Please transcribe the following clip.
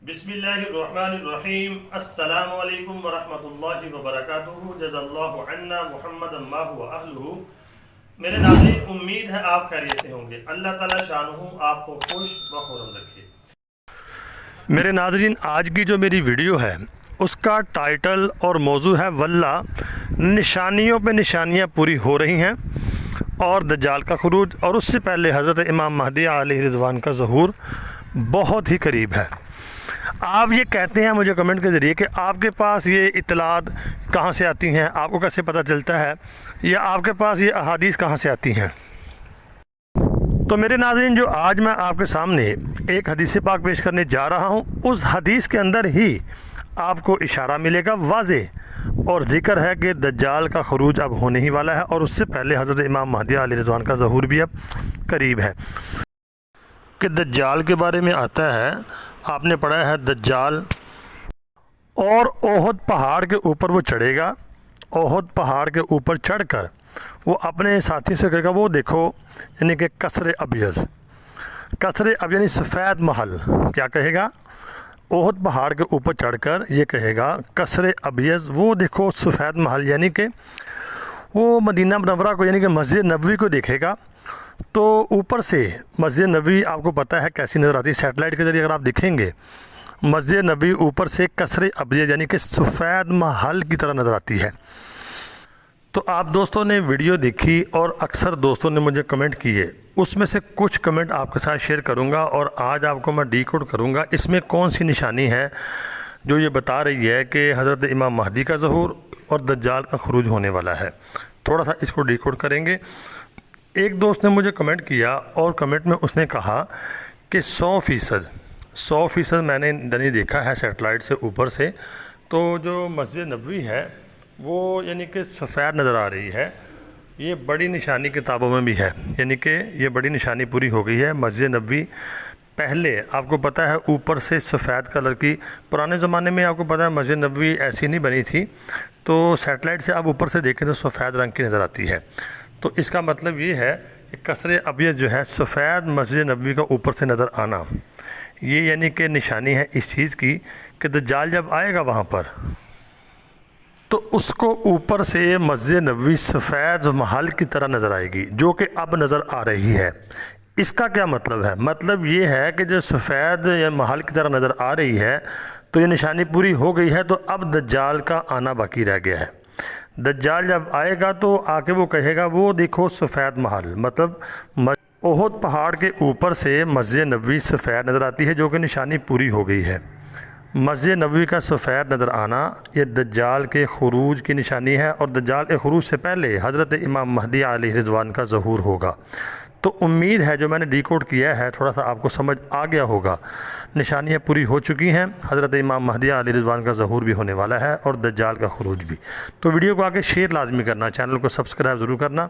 बिस्मिल्लाहिर्रहमानिर्रहीम। अस्सलामु अलैकुम वरहमतुल्लाहि वबरकातुहू। जज़ल्लाहु अन्ना मुहम्मदन मा हुवा अहलुहू। मेरे नाज़रीन, उम्मीद है आप खैरियत से होंगे। अल्लाह ताला शानुहु आपको खुश व खुर्रम रखे। मेरे नाज़रीन, आज की जो मेरी वीडियो है उसका टाइटल और मौजू है वल्लाह निशानियों पे निशानियाँ पूरी हो रही हैं और दज्जाल का खुरूज, और उससे पहले हज़रत इमाम महदी अलैहि रिज़वान का ज़हूर बहुत ही करीब है। आप ये कहते हैं मुझे कमेंट के ज़रिए कि आपके पास ये इत्तलात कहाँ से आती हैं, आपको कैसे पता चलता है, या आपके पास ये अहादीस कहाँ से आती हैं। तो मेरे नाज़रीन, जो आज मैं आपके सामने एक हदीस पाक पेश करने जा रहा हूँ, उस हदीस के अंदर ही आपको इशारा मिलेगा वाज़ेह, और ज़िक्र है कि दज्जाल का खुरूज अब होने ही वाला है, और उससे पहले हज़रत इमाम महदी अलैहि रिज़वान का ज़हूर भी अब करीब है। कि दज्जाल के बारे में आता है, आपने पढ़ा है दज्जाल और ओहद पहाड़ के ऊपर वो चढ़ेगा। ओहद पहाड़ के ऊपर चढ़कर वो अपने साथी से कहेगा, वो देखो, यानी कि कसर अबियज़, कसर अब यानी सफ़ेद महल। क्या कहेगा? ओहद पहाड़ के ऊपर चढ़कर ये कहेगा कसर अबियज़, वो देखो सफ़ेद महल, यानी कि वो मदीना मुनव्वरा को, यानी कि मस्जिद नबवी को देखेगा। तो ऊपर से मस्जिद नबवी आपको पता है कैसी नज़र आती है, सैटेलाइट के ज़रिए अगर आप दिखेंगे मस्जिद नबवी ऊपर से कसर अबियज़ यानी कि सफ़ेद महल की तरह नज़र आती है। तो आप दोस्तों ने वीडियो देखी और अक्सर दोस्तों ने मुझे कमेंट किए, उसमें से कुछ कमेंट आपके साथ शेयर करूंगा, और आज आपको मैं डिकोड करूंगा इसमें कौन सी निशानी है जो ये बता रही है कि हज़रत इमाम महदी का ज़हूर और दज्जाल का खुरूज होने वाला है। थोड़ा सा इसको डिकोड करेंगे। एक दोस्त ने मुझे कमेंट किया और कमेंट में उसने कहा कि 100% मैंने नहीं देखा है सैटेलाइट से ऊपर से, तो जो मस्जिद नबवी है वो यानी कि सफ़ेद नज़र आ रही है। ये बड़ी निशानी किताबों में भी है, यानी कि ये बड़ी निशानी पूरी हो गई है। मस्जिद नबवी पहले आपको पता है ऊपर से सफ़ेद कलर की, पुराने ज़माने में आपको पता है मस्जिद नबवी ऐसी नहीं बनी थी, तो सैटेलाइट से आप ऊपर से देखें तो सफ़ेद रंग की नज़र आती है। तो इसका मतलब ये है कि कसर अबियज़ जो है सफ़ेद मस्जिद नबवी का ऊपर से नज़र आना, ये यानी कि निशानी है इस चीज़ की कि दज्जाल जब आएगा वहाँ पर तो उसको ऊपर से मस्जिद नबवी सफ़ेद महल की तरह नज़र आएगी, जो कि अब नज़र आ रही है। इसका क्या मतलब है? मतलब ये है कि जो सफ़ेद या महल की तरह नज़र आ रही है तो ये निशानी पूरी हो गई है, तो अब दज्जाल का आना बाकी रह गया है। दज्जाल जब आएगा तो आके वो कहेगा, वो देखो सफ़ेद महल, मतलब ओहद पहाड़ के ऊपर से मस्जिद नबवी सफ़ेद नज़र आती है, जो कि निशानी पूरी हो गई है। मस्जिद नबवी का सफ़ेद नज़र आना ये दज्जाल के खुरूज की निशानी है, और दज्जाल के खुरूज से पहले हज़रत इमाम महदी अलैहि रिज़वान का ज़हूर होगा। तो उम्मीद है जो मैंने डिकोड किया है थोड़ा सा आपको समझ आ गया होगा। निशानियाँ पूरी हो चुकी हैं, हज़रत इमाम महदी अलैहि रिज़वान का ज़हूर भी होने वाला है और दज्जाल का खुरूज भी। तो वीडियो को आगे शेयर लाजमी करना, चैनल को सब्सक्राइब ज़रूर करना।